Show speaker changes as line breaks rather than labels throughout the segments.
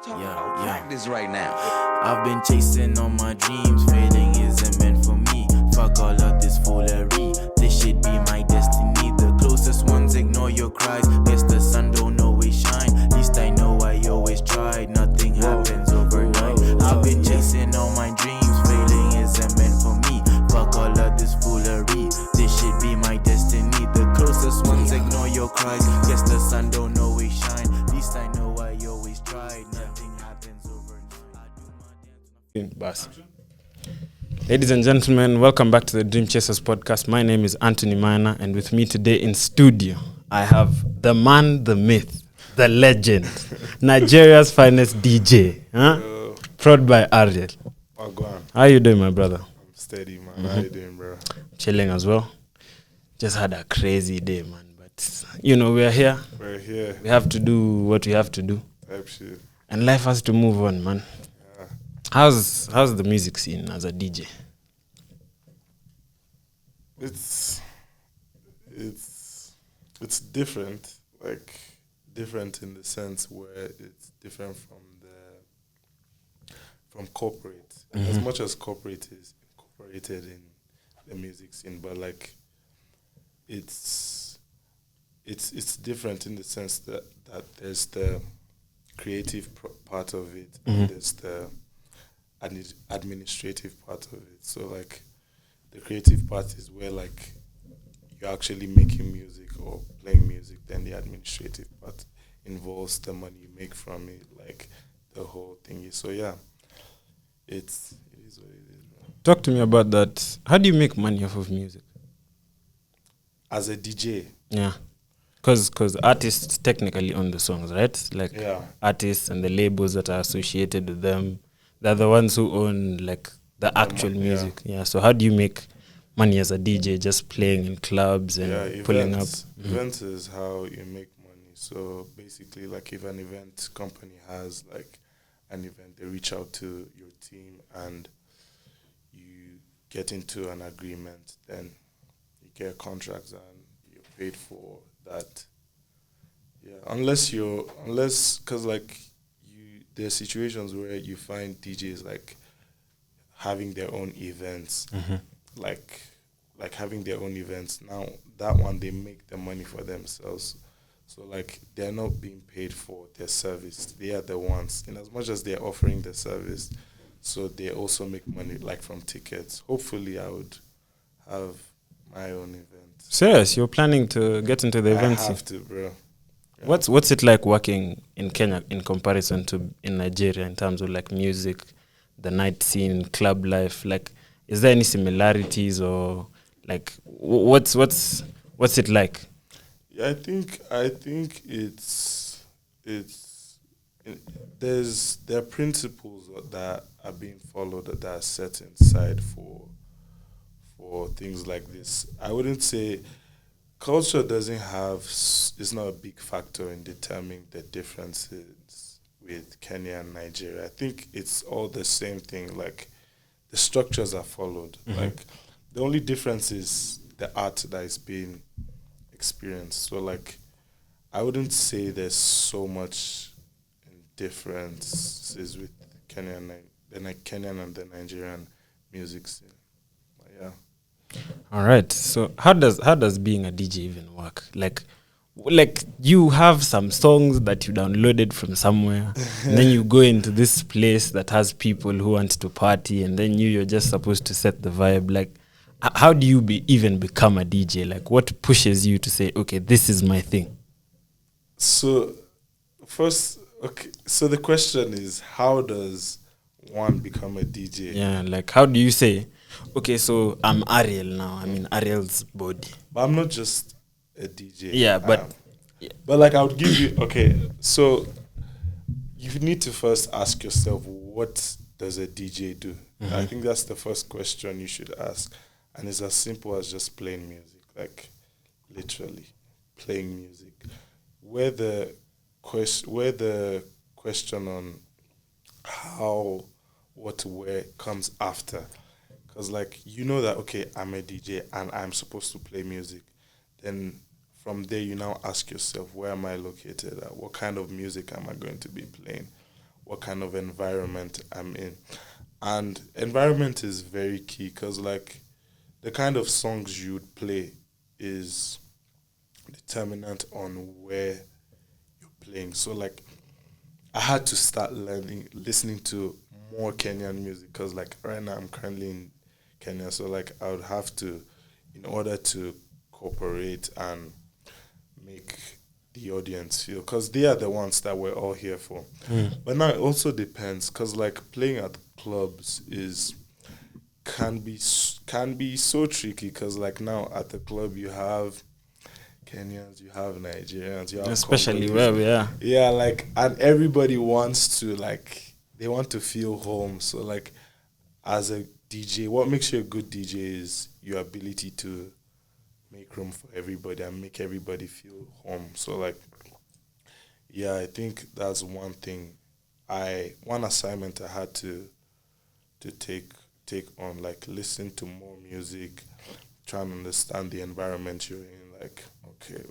Practice right now.
I've been chasing all my dreams, failing isn't meant for me. Fuck all of this foolery, this should be my destiny. The closest ones ignore your cries, guess the sun don't always shine. At least I know I always tried, nothing happens overnight. I've been chasing all my dreams, failing isn't meant for me. Fuck all of this foolery, this should be my destiny. The closest ones ignore your cries, guess the sun don't always shine. At least I know I always tried, nothing happens overnight. I do my dance.
Bas. Ladies and gentlemen, welcome back to the Dream Chasers podcast. My name is Anthony Mana, and with me today in studio, I have the man, the myth, the legend, Nigeria's finest DJ, PROD by ARIELL.
Oh, go on.
How are you doing, my brother?
I'm steady, man. How you doing, bro?
Chilling as well. Just had a crazy day, man. But, you know, we're here.
We're here.
We have to do what we have to do.
Type shit.
And life has to move on, man.
Yeah.
How's the music scene as a DJ?
It's different. Like, different in the sense where it's different from corporate. As much as corporate is incorporated in the music scene, but like it's different in the sense that there's the creative part of it, and there's the administrative part of it. So like the creative part is where like you're actually making music or playing music. Then the administrative part involves the money you make from it, like the whole thing. So yeah, it is what it is, bro.
Talk to me about that. How do you make money off of music?
As a DJ,
Yeah. Because artists technically own the songs, right? Like
yeah.
artists and the labels that are associated with them, they're the ones who own like the actual music. Yeah. So how do you make money as a DJ just playing in clubs and pulling up?
Events is how you make money. So basically, like if an event company has like an event, they reach out to your team and you get into an agreement, then you get contracts and you're paid for that. Yeah, unless because like there's situations where you find DJs like having their own events, like having their own events. Now that one they make the money for themselves, so like they're not being paid for their service. They are the ones, in as much as they're offering the service, so they also make money like from tickets. Hopefully, I would have my own event.
Serious? You're planning to get into the events?
I have to, bro. Yeah.
What's it like working in Kenya in comparison to in Nigeria in terms of like music, the night scene, club life? Like, is there any similarities or like what's it like?
Yeah, I think there are principles that are being followed that are set inside for things like this. I wouldn't say culture is not a big factor in determining the differences with Kenya and Nigeria. I think it's all the same thing. Like the structures are followed. Like the only difference is the art that is being experienced. So like I wouldn't say there's so much differences with Kenyan and the Nigerian music scene. But yeah.
All right. So how does being a DJ even work? Like you have some songs that you downloaded from somewhere, and then you go into this place that has people who want to party, and then you're just supposed to set the vibe. Like, how do you even become a DJ? Like, what pushes you to say, okay, this is my thing?
So the question is, how does one become a DJ?
Yeah, like how do you say, okay, so I'm ARIELL now. I mean, ARIELL's body.
But I'm not just a DJ.
Yeah, but
like I would give you, okay, so you need to first ask yourself, what does a DJ do? I think that's the first question you should ask. And it's as simple as just playing music, like literally playing music. Where the question on how, what, where comes after. Because, like, you know that, okay, I'm a DJ and I'm supposed to play music. Then from there, you now ask yourself, where am I located at? What kind of music am I going to be playing? what kind of environment I'm in. And environment is very key because, like, the kind of songs you would play is determinant on where you're playing. So, like, I had to start listening to more Kenyan music because, like, right now I'm currently in Kenya. So, like, I would have to, in order to cooperate and make the audience feel, because they are the ones that we're all here for. But now it also depends because, like, playing at clubs can be so tricky because, like, now at the club you have Kenyans, you have Nigerians, you have
Especially
Congolese.
where we are.
Yeah, like, and everybody wants to, like, they want to feel home. So, like, as a DJ, what makes you a good DJ is your ability to make room for everybody and make everybody feel home. So, like, yeah, I think that's one thing. One assignment I had to take on, like, listen to more music, try and understand the environment you're in. Like, okay,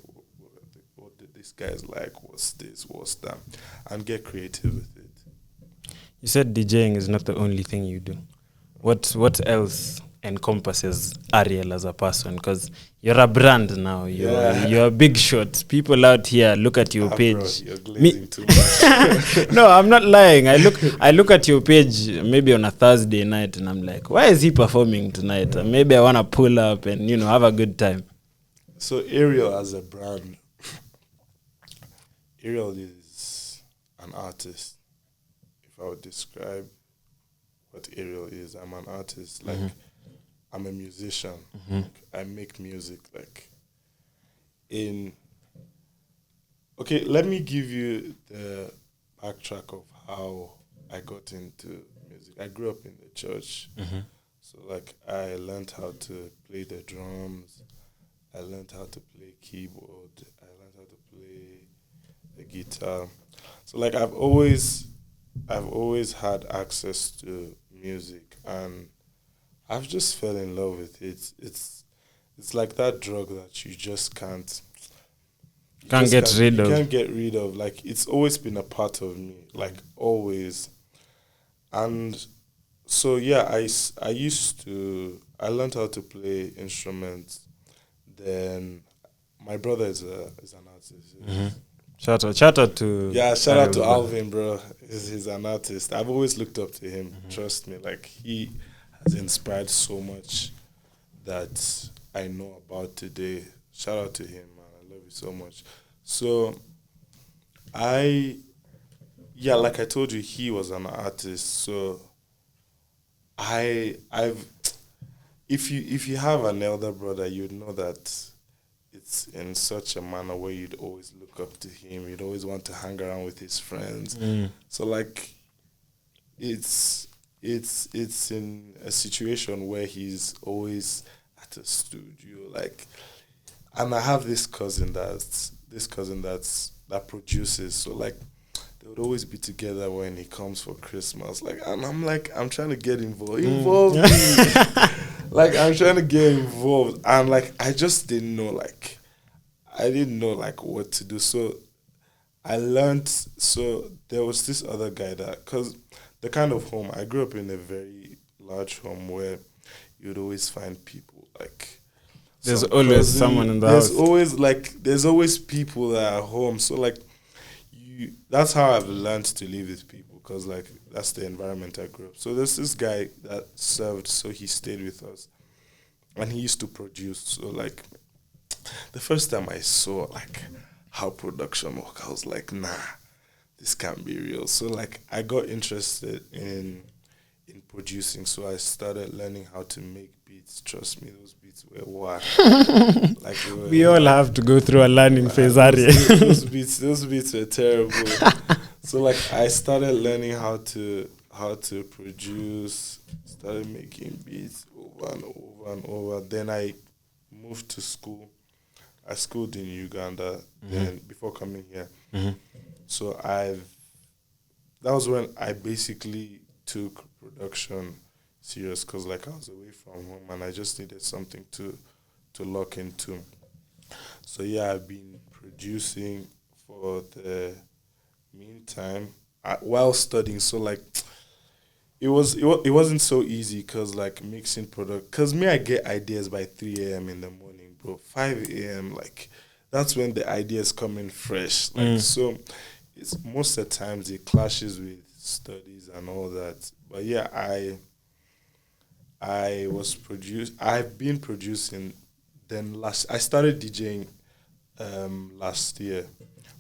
what did these guys like? What's this? What's that? And get creative with it.
You said DJing is not the only thing you do. What else encompasses Ariel as a person? Because you're a brand now. You're a big shot. People out here look at your page.
Bro, you're glazing too much.
No, I'm not lying. I look at your page maybe on a Thursday night and I'm like, why is he performing tonight? And maybe I want to pull up and have a good time.
So ARIELL as a brand, ARIELL is an artist. If I would describe what ARIELL is, I'm an artist. Like, I'm a musician. Like, I make music. Like, okay, let me give you the backtrack of how I got into music. I grew up in the church. So, like, I learned how to play the drums. I learned how to play keyboard. I learned how to play the guitar. So, like, I've always had access to music, and I've just fell in love with it. It's like that drug that you just can't get rid of. Like, it's always been a part of me, like, always. And so, yeah, I learned how to play instruments. Then my brother is an artist.
Shout out to
shout out to Alvin, bro. He's an artist. I've always looked up to him. Trust me, like, he has inspired so much that I know about today. Shout out to him, man. I love you so much. So like I told you, he was an artist. So if you have an elder brother, you'd know that it's in such a manner where you'd always look up to him. You'd always want to hang around with his friends. So, like, it's in a situation where he's always at a studio, like, and I have this cousin that produces. So, like, they would always be together when he comes for Christmas. Like, and I'm trying to get involved. Like, I'm trying to get involved, and, like, I just didn't know, like, what to do. So I learned. So there was this other guy because the kind of home I grew up in, a very large home where you'd always find people, like,
there's always someone in the house.
There's always people that are home. So, like, that's how I've learned to live with people, because, like, that's the environment I grew up. So there's this guy that served, so he stayed with us, and he used to produce. So, like, the first time I saw, like, how production work, I was like, nah, this can't be real. So, like, I got interested in producing. So I started learning how to make beats. Trust me, those beats were whack. Like,
we all have to go through a learning phase, Ariel.
Those beats were terrible. So, like, I started learning how to produce. Started making beats over and over and over. Then I moved to school. I schooled in Uganda then before coming here. So that was when I basically took production serious, because, like, I was away from home and I just needed something to lock into. So, yeah, I've been producing for the meantime, while studying. So like it wasn't so easy because like mixing product. Because me, I get ideas by 3 a.m. in the morning, bro. 5 a.m. like that's when the ideas come in fresh. Like so, it's most of the times it clashes with studies and all that. But yeah, I've been producing. Then I started DJing last year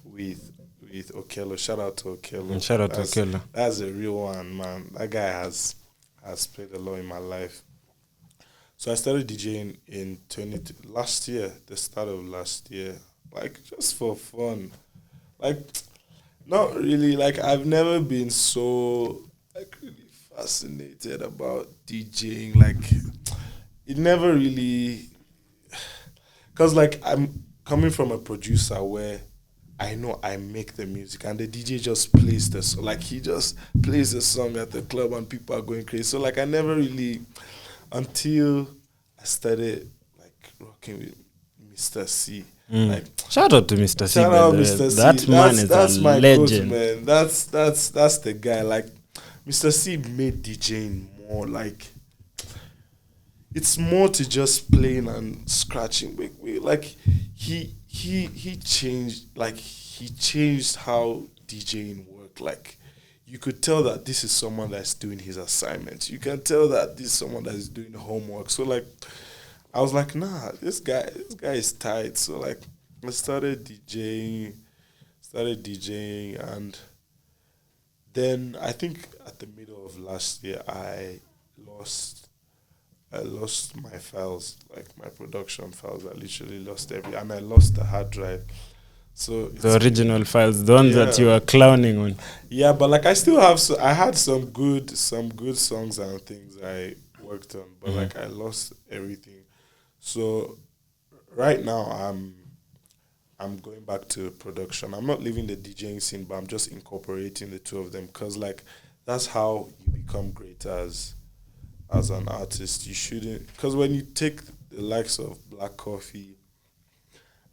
with Okello. Shout out to Okello.
Shout out to Okello.
That's a real one, man. That guy has played a lot in my life. So I started DJing in last year, the start of last year, like just for fun. Like not really, like I've never been so like really fascinated about DJing. Like it never really, cause like I'm coming from a producer where I know I make the music and the DJ just plays the song. Like he just plays the song at the club and people are going crazy. So like I never really, until I started like rocking with Mr. C. Like
Shout out to Mr. C.
shout out Mr. C.
That man is
that's
a
my
legend.
Goat, man. That's the guy. Like Mr. C made DJing more like it's more to just playing and scratching. Like he changed how DJing worked. Like you could tell that this is someone that's doing his assignments. You can tell that this is someone that is doing homework. So like I was like, nah, this guy is tight. So like I started DJing, and then I think at the middle of last year I lost my files, like my production files. I literally lost and I lost the hard drive. So
The original files, the ones that you were clowning on.
Yeah, but like I still have, I had some good songs and things I worked on, but like I lost everything. So right now I'm going back to production. I'm not leaving the DJing scene, but I'm just incorporating the two of them because like that's how you become great as an artist. You shouldn't, because when you take the likes of Black Coffee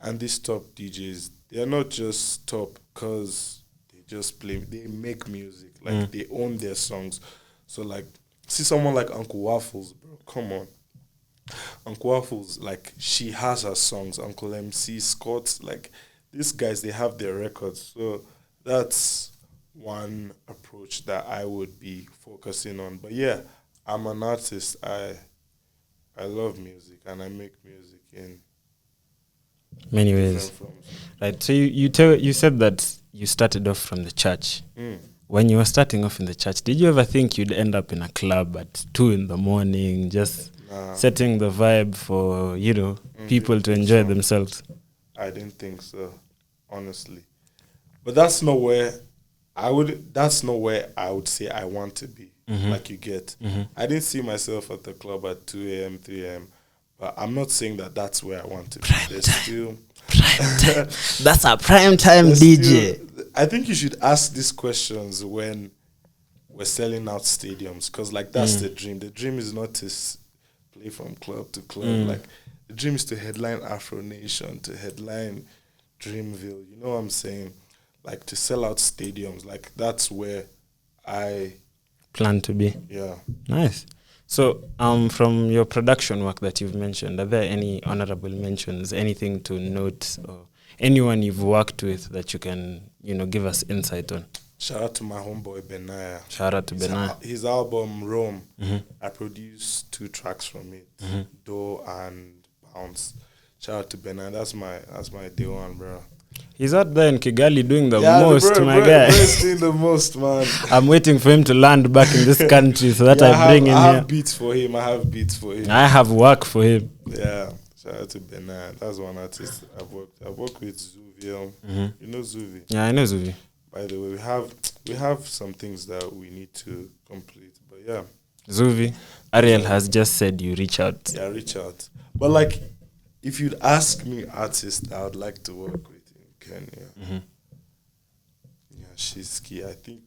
and these top DJs, they are not just top because they just play, they make music, like they own their songs. So like see someone like Uncle Waffles, bro, come on. Uncle Waffles, like she has her songs. Uncle MC, Scott, like these guys, they have their records. So that's one approach that I would be focusing on. But yeah, I'm an artist. I love music and I make music in
Many ways. Right. So you said that you started off from the church. When you were starting off in the church, did you ever think you'd end up in a club at 2 a.m, just setting the vibe for, people to enjoy themselves?
I didn't think so, honestly. But that's not where I would say I want to be, like you get. I didn't see myself at the club at 2 a.m, 3 a.m, but I'm not saying that that's where I want to be. Prime time.
That's a prime time DJ.
I think you should ask these questions when we're selling out stadiums, because like that's the dream. The dream is not to play from club to club. Like the dream is to headline Afro Nation, to headline Dreamville. You know what I'm saying? Like to sell out stadiums. Like that's where I
plan to be.
Yeah.
Nice. So, from your production work that you've mentioned, are there any honorable mentions, anything to note, or anyone you've worked with that you can, give us insight on?
Shout out to my homeboy Benaya.
Shout out to Benaya.
His album Rome, I produced 2 tracks from it, Do and Bounce. Shout out to Benaya. That's my day one, bro.
He's out there in Kigali doing the most, my guy.
He's doing the most, man.
I'm waiting for him to land back in this country so that I bring him here.
I have beats for him. I
have work for him.
Yeah. Shout out to Benaya. That's one artist I've worked with Zuvi. You know Zuvi?
Yeah, I know Zuvi.
By the way, we have some things that we need to complete. But yeah.
Zuvi, ARIELL has just said you reach out.
Yeah, reach out. But like, if you'd ask me artist I would like to work with in Kenya, yeah, she's key. I think,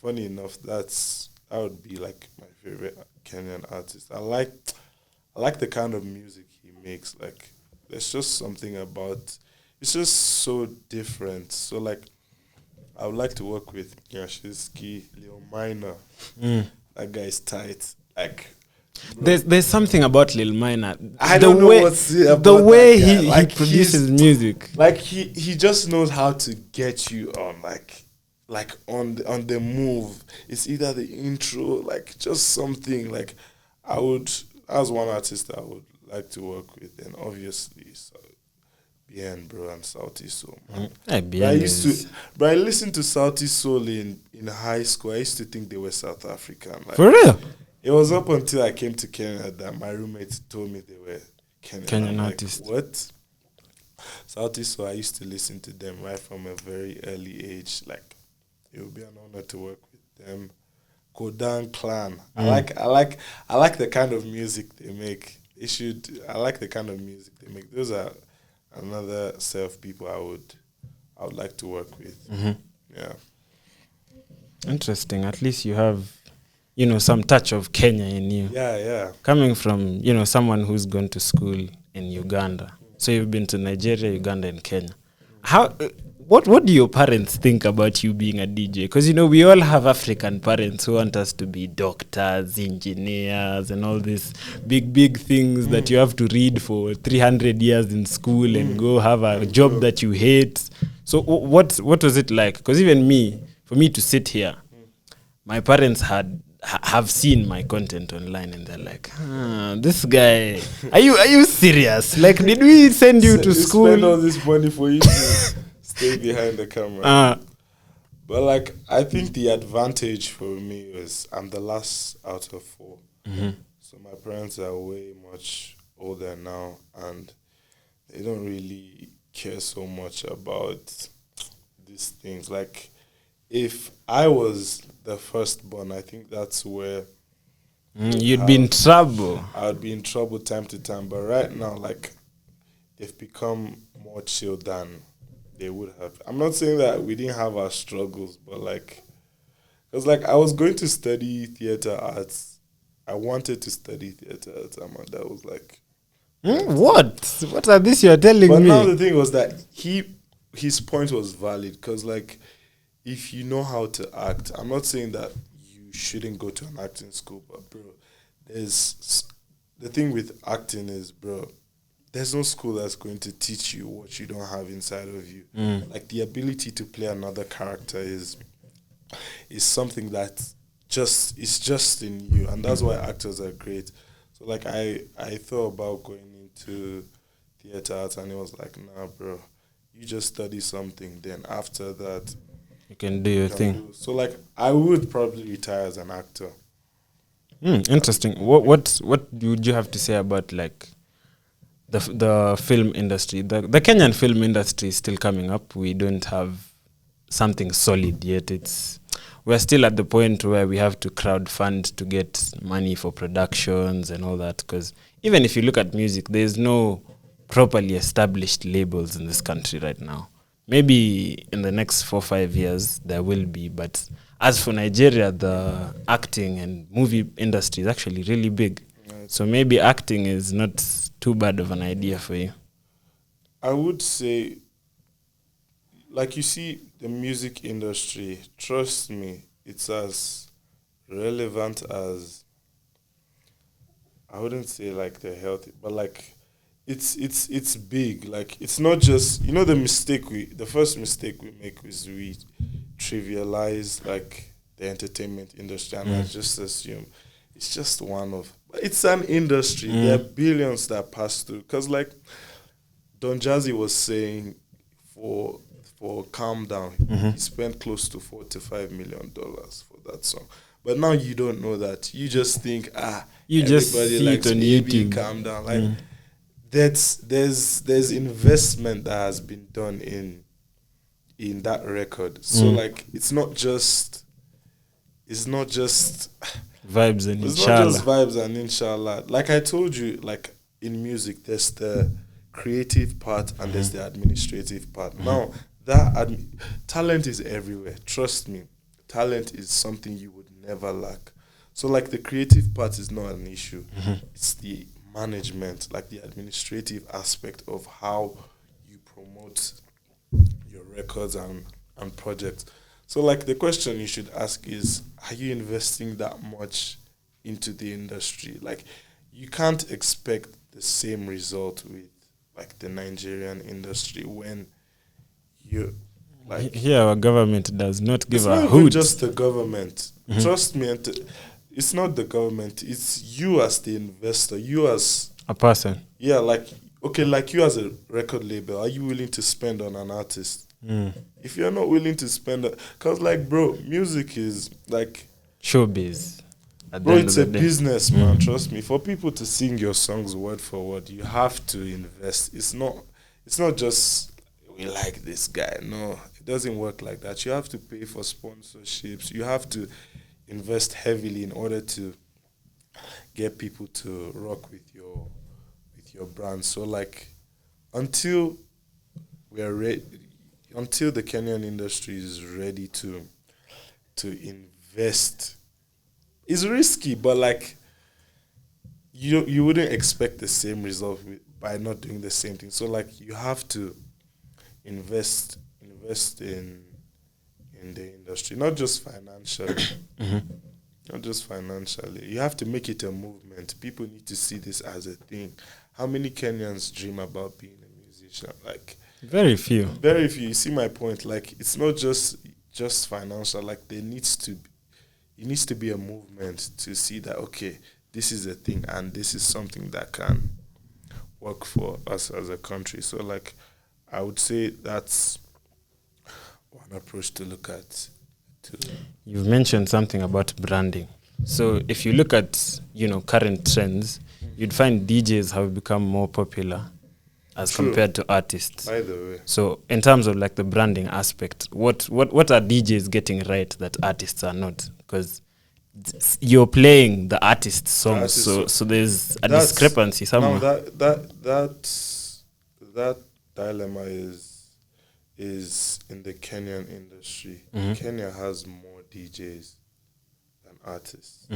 funny enough, that would be like my favorite Kenyan artist. I like the kind of music he makes. Like, there's just something about, it's just so different. So like, I would like to work with Yashiski, Lil Minor. That guy is tight. Like,
There's something about Lil Minor.
I don't know what's it about
the way
that guy.
he
Like,
produces music.
Like he just knows how to get you on on the move. It's either the intro, like just something. Like as one artist I would like to work with, and obviously Bien, bro, and Sauti Soul, man. But I listened to Sauti Soul in high school. I used to think they were South African. Like,
For real?
it was up until I came to Kenya that my roommates told me they were Kenyan
artists.
Like, what? Sauti Soul, I used to listen to them right from a very early age. Like, it would be an honor to work with them. Kodan Clan. I like the kind of music they make. I like the kind of music they make. Those are another set of people I would like to work with. Yeah.
Interesting. At least you have, some touch of Kenya in you.
Yeah.
Coming from, someone who's gone to school in Uganda. So you've been to Nigeria, Uganda, and Kenya. What do your parents think about you being a DJ? Because, we all have African parents who want us to be doctors, engineers, and all these big things that you have to read for 300 years in school and go have a job that you hate. So what was it like? Because even for me to sit here, my parents have seen my content online and they're like, this guy, are you serious? Like, did we send you to school?
Spend all this money for you to stay behind the camera. But like, I think the advantage for me was I'm the last out of 4. So my parents are way much older now, and they don't really care so much about these things. Like, if I was the firstborn, I think that's where
you'd be in trouble.
I would be in trouble time to time. But right now, like, they've become more chill than they would have. I'm not saying that we didn't have our struggles, but like, because like I was going to study theater arts. I wanted to study theater arts, and my dad was like,
What are this you're telling me?
But now the thing was that his point was valid, because like, if you know how to act, I'm not saying that you shouldn't go to an acting school, but bro, the thing with acting is, bro, there's no school that's going to teach you what you don't have inside of you. Like, the ability to play another character is something that is just in you, and that's why actors are great. So like, I thought about going into theater arts, and it was like, nah, bro, you just study something, then after that
you can do your thing.
So like, I would probably retire as an actor.
Interesting. What would you have to say about like the film industry? The Kenyan film industry is still coming up. We don't have something solid yet. We're still at the point where we have to crowdfund to get money for productions and all that, because even if you look at music, there's no properly established labels in this country right now. Maybe in the next 4 or 5 years there will be, but as for Nigeria, the acting and movie industry is actually really big. Right. So maybe acting is not too bad of an idea for you.
I would say, like, you see, the music industry, trust me, it's as relevant as, I wouldn't say like the health, but like, it's big. Like, it's not just, the first mistake we make is we trivialize like the entertainment industry, and I just assume it's just but it's an industry. There are billions that pass through, because like Don Jazzy was saying, for Calm Down, he spent close to $45 million for that song. But now you don't know that. You just think,
you just see
likes
it on YouTube.
Calm Down. Like, there's investment that has been done in that record. So like, it's not just
vibes and
it's
inshallah.
not just vibes and inshallah. Like I told you, like in music, there's the creative part and there's the administrative part. Now, talent is everywhere. Trust me, talent is something you would never lack. So like, the creative part is not an issue. It's the management, like the administrative aspect of how you promote your records and projects. So like the question you should ask is, are you investing that much into the industry? Like you can't expect the same result with like the Nigerian industry when you like
Here, our government does not give
it's
a
not even
hoot.
just the government. Trust me, it's not the government. It's you as the investor. You as
A person.
yeah, like okay, like you as a record label. Are you willing to spend on an artist? If you're not willing to spend, because like bro, music is like
Showbiz. At the
bro,
end
it's
of
a
the day.
business, man. Trust me. For people to sing your songs word for word, you have to invest. It's not just we like this guy. No, it doesn't work like that. You have to pay for sponsorships. You have to invest heavily in order to get people to rock with your brand. So like until we are ready, until the Kenyan industry is ready to invest, it's risky, but like you wouldn't expect the same result by not doing the same thing. So like you have to invest in the industry, not just financially. Not just financially. You have to make it a movement. People need to see this as a thing. How many Kenyans dream about being a musician? Like
Very few.
very few. You see my point? Like it's not just financial. Like it needs to be a movement to see that okay, this is a thing and this is something that can work for us as a country. So like I would say that's one approach to look at.
You've mentioned something about branding. So if you look at, current trends, you'd find DJs have become more popular as
True.
compared to artists.
By the way,
So in terms of like the branding aspect, what are DJs getting right that artists are not? Because you're playing the artist's songs,
artist's
so there's a
that's-
discrepancy somewhere.
now that dilemma is in the Kenyan industry. Kenya has more DJs than artists.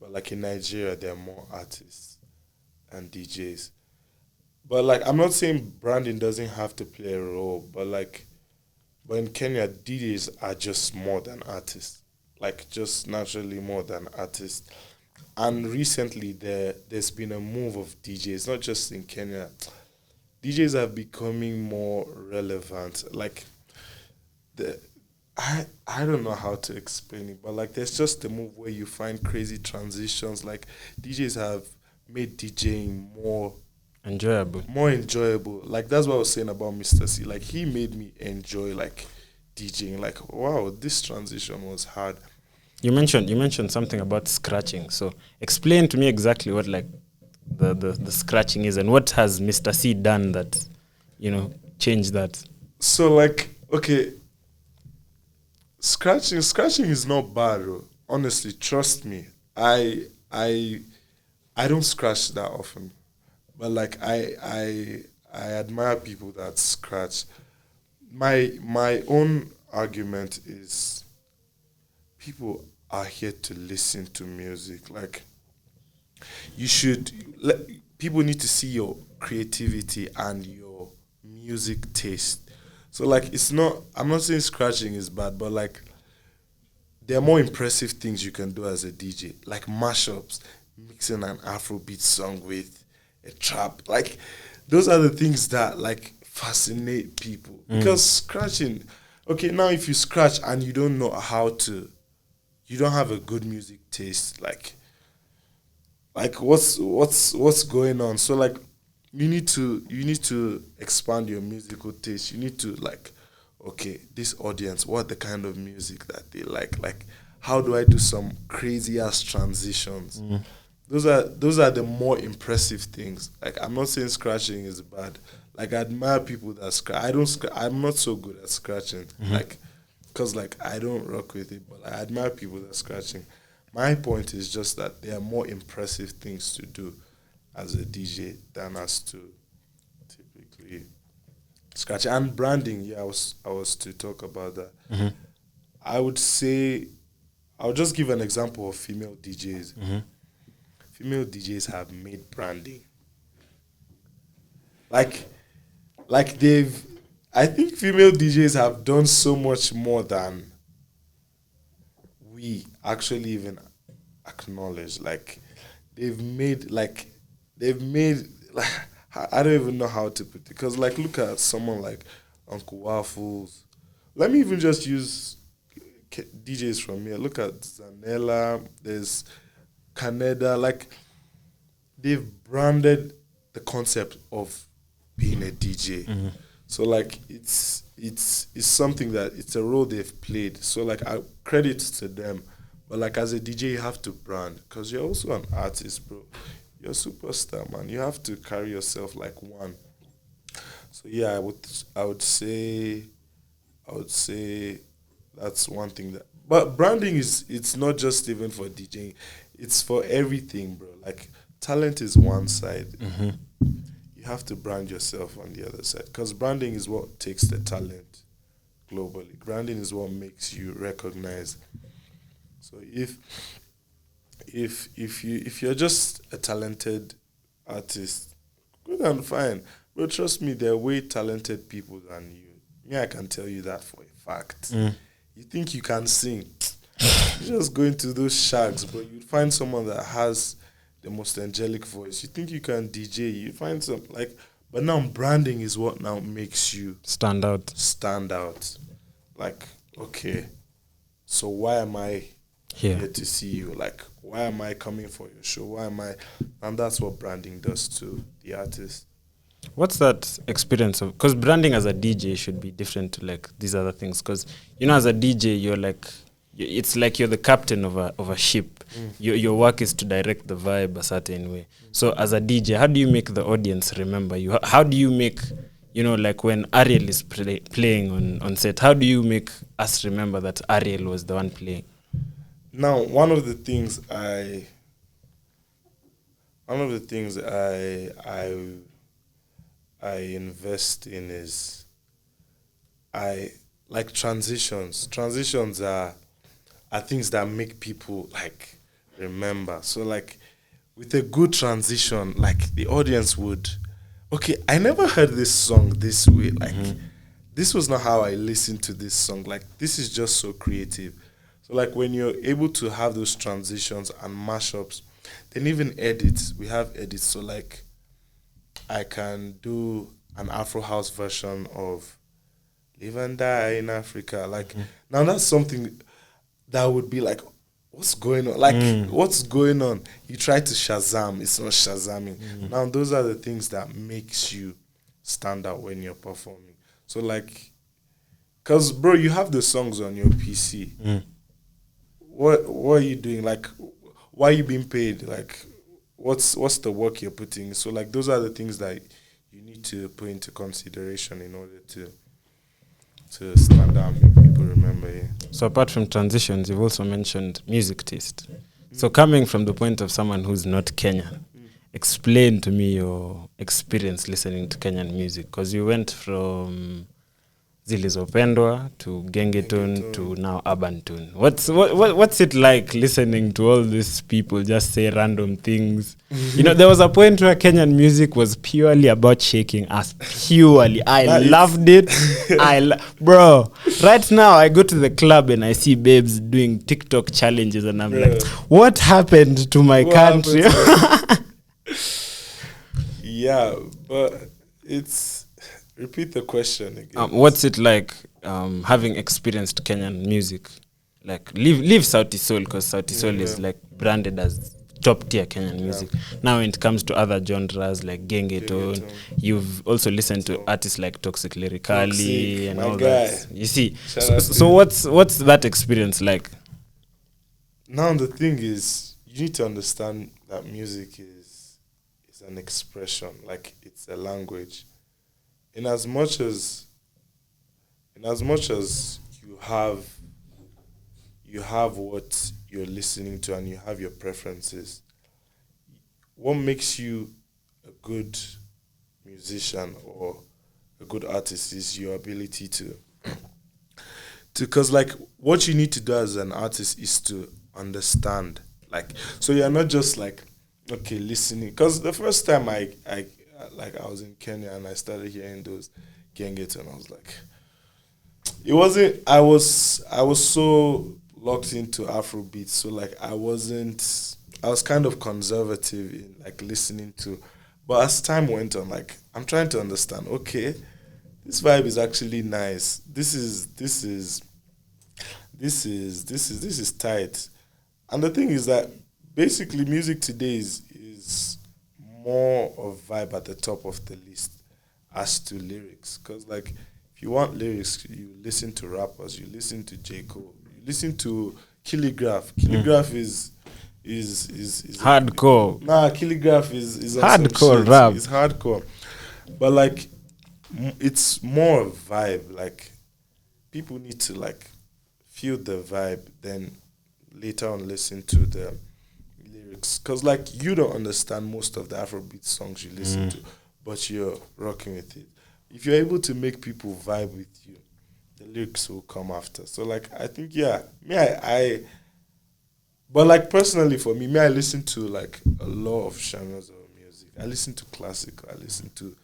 But like in Nigeria, there are more artists and DJs. But like I'm not saying branding doesn't have to play a role, but in Kenya, DJs are just more than artists. Like just naturally more than artists. And recently there's been a move of DJs, not just in Kenya. DJs are becoming more relevant. Like I don't know how to explain it, but like there's just a move where you find crazy transitions. Like DJs have made DJing more enjoyable. Like that's what I was saying about Mr. C. Like he made me enjoy like DJing. Like wow, this transition was hard.
You mentioned something about scratching. So explain to me exactly what like the scratching is and what has Mr. C done that, changed that.
So like okay, scratching is not bad, bro. Honestly, trust me. I don't scratch that often, but like I admire people that scratch. My own argument is people are here to listen to music. Like people need to see your creativity and your music taste. So like I'm not saying scratching is bad, but like there are more impressive things you can do as a DJ, like mashups, mixing an Afrobeat song with a trap. Like those are the things that like fascinate people. Because scratching, okay, now if you scratch and you don't know you don't have a good music taste, like what's going on? So like you need to expand your musical taste. You need to like, okay, this audience, what the kind of music that they like? Like how do I do some crazy ass transitions? Those are the more impressive things. Like I'm not saying scratching is bad. Like I admire people that scratch. I'm not so good at scratching. Like because like I don't rock with it, but I admire people that scratching. My point is just that there are more impressive things to do as a DJ than as to typically scratch. And branding, yeah, I was to talk about that. I would say I'll just give an example of female DJs. Female DJs have made branding. Like I think female DJs have done so much more than we actually even acknowledge, like they've made like I don't even know how to put it, because like look at someone like Uncle Waffles. Let me even just use DJs from here. Look at Zanella, there's Canada, like they've branded the concept of being a DJ. So like it's something that it's a role they've played. So like I credit to them. But like as a DJ, you have to brand, because you're also an artist, bro. You're a superstar, man. You have to carry yourself like one. So yeah, I would say that's one thing that. But branding it's not just even for DJing, it's for everything, bro. Like talent is one side. You have to brand yourself on the other side, because branding is what takes the talent globally. Branding is what makes you recognized. So if you're just a talented artist, good and fine. But trust me, there are way talented people than you. Me, I can tell you that for a fact. You think you can sing, you just go into those shags, but you'd find someone that has the most angelic voice. You think you can DJ, you find some like. But now branding is what now makes you
Stand out.
Like, okay, so why am I here to see you? Like, why am I coming for your show? Why am I? And that's what branding does to the artist.
What's that experience of? Because branding as a DJ should be different to like these other things. Because as a DJ, you're like, it's like you're the captain of a ship. Your work is to direct the vibe a certain way. So as a DJ, how do you make the audience remember you? How do you make, like when Ariel is playing on set, how do you make us remember that Ariel was the one playing?
Now, one of the things I invest in is I like transitions. Transitions are things that make people like remember. So like with a good transition, like the audience would, okay, I never heard this song this way. Like this was not how I listened to this song. Like this is just so creative. So like when you're able to have those transitions and mashups, then even edits, we have edits. So like I can do an Afro house version of Live and Die in Africa. Like now that's something that would be like, what's going on? Like what's going on? You try to Shazam, it's not Shazamming. Now those are the things that makes you stand out when you're performing. So like, cause bro, you have the songs on your PC. What are you doing? Like, why are you being paid? Like, what's the work you're putting? So like those are the things that you need to put into consideration in order to stand out and make people remember you.
So apart from transitions, you've also mentioned music taste. So coming from the point of someone who's not Kenyan, explain to me your experience listening to Kenyan music, because you went from Zilizopendwa to Gengetone to now Urban Tune. What's it like listening to all these people just say random things? There was a point where Kenyan music was purely about shaking ass. Purely. I loved it. Bro, right now I go to the club and I see babes doing TikTok challenges and I'm like, what happened to my country?
Yeah, but it's... Repeat the question again.
What's it like having experienced Kenyan music? Like, leave Sauti Sol, because Sauti Sol is like branded as top tier Kenyan music. Now when it comes to other genres like Gengetone, you've also listened to artists like Toxic Lyrically and all that. You see, so what's that experience like?
Now the thing is, you need to understand that music is an expression, like it's a language. In as much as you have what you're listening to and you have your preferences, what makes you a good musician or a good artist is your ability to because like what you need to do as an artist is to understand. Like, so you're not just like, okay, listening. Because the first time I was in Kenya and I started hearing those Gengetone, and I was like, it wasn't. I was so locked into Afrobeat, so like I was kind of conservative in like listening to, but as time went on, like I'm trying to understand, okay, this vibe is actually nice. This is tight. And the thing is that basically music today is more of vibe at the top of the list as to lyrics. Because like if you want lyrics, you listen to rappers, you listen to J. Cole, you listen to Killigraph. Killigraph is
Hardcore.
Killigraph is on some
Hardcore
shit.
rap.
It's hardcore. But like it's more of vibe. Like people need to like feel the vibe, then later on listen to the lyrics. Cause like you don't understand most of the Afrobeat songs you listen to, but you're rocking with it. If you're able to make people vibe with you, the lyrics will come after. So like I think I but like personally for me, I listen to like a lot of genres of music. I listen to classical, I listen to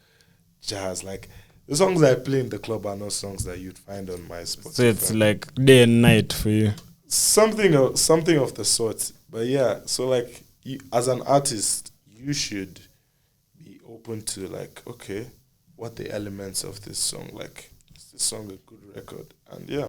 jazz. Like the songs I play in the club are not songs that you'd find on my Spotify.
So it's like day and night for you.
Something of the sort. But yeah, so like you, as an artist, you should be open to like, okay, what the elements of this song, like is this song a good record? And yeah.